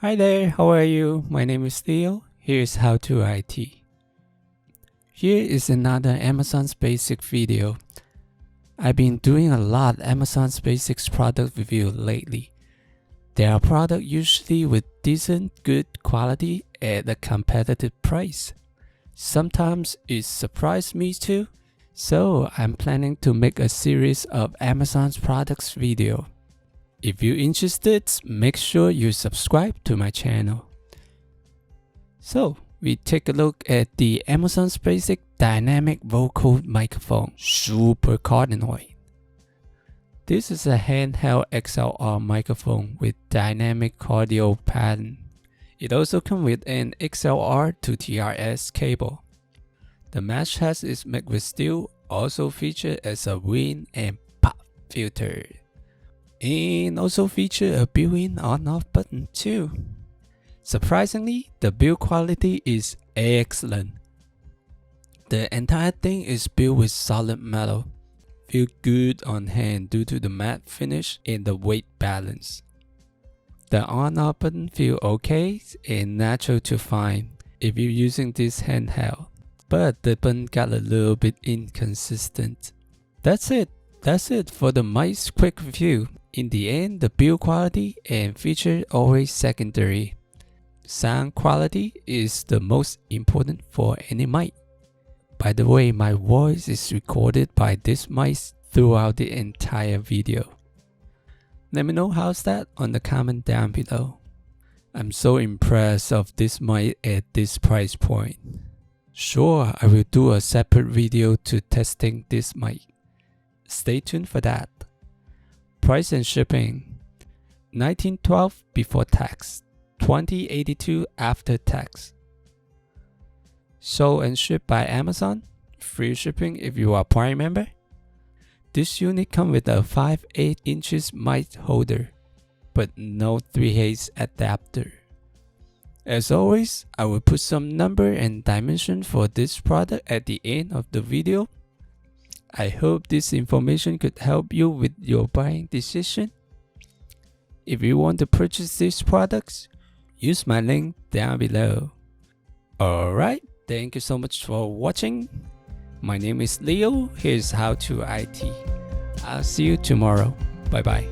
Hi there, how are you? My name is Leo. Here's How2IT. Here is another Amazon's Basics video. I've been doing a lot of Amazon's Basics product review lately. There are products usually with decent, good quality at a competitive price. Sometimes it surprised me too, so I'm planning to make a series of Amazon's products video. If you're interested, make sure you subscribe to my channel. So, we take a look at the Amazon's Basics Dynamic Vocal Microphone Super Cardioid. This is a handheld XLR microphone with dynamic audio pattern. It also comes with an XLR to TRS cable. The mesh head is made with steel, also featured as a wind and pop filter. And also feature a built-in on-off button too. Surprisingly, the build quality is excellent. The entire thing is built with solid metal. Feel good on hand due to the matte finish and the weight balance. The on-off button feel okay and natural to find if you're using this handheld, but the button got a little bit inconsistent. That's it for the mic's quick review. In the end, the build quality and feature always secondary. Sound quality is the most important for any mic. By the way, my voice is recorded by this mic throughout the entire video. Let me know how's that on the comment down below. I'm so impressed of this mic at this price point. Sure, I will do a separate video to testing this mic. Stay tuned for that. Price and shipping: $19.12 before tax, $20.82 after tax. Sold and shipped by Amazon. Free shipping if you are Prime member. This unit comes with a 5/8 inches mic holder, but no 3/8 adapter. As always, I will put some number and dimension for this product at the end of the video. I hope this information could help you with your buying decision. If you want to purchase these products, use my link down below. Alright, thank you so much for watching. My name is Leo. Here's How2IT. I'll see you tomorrow. Bye bye.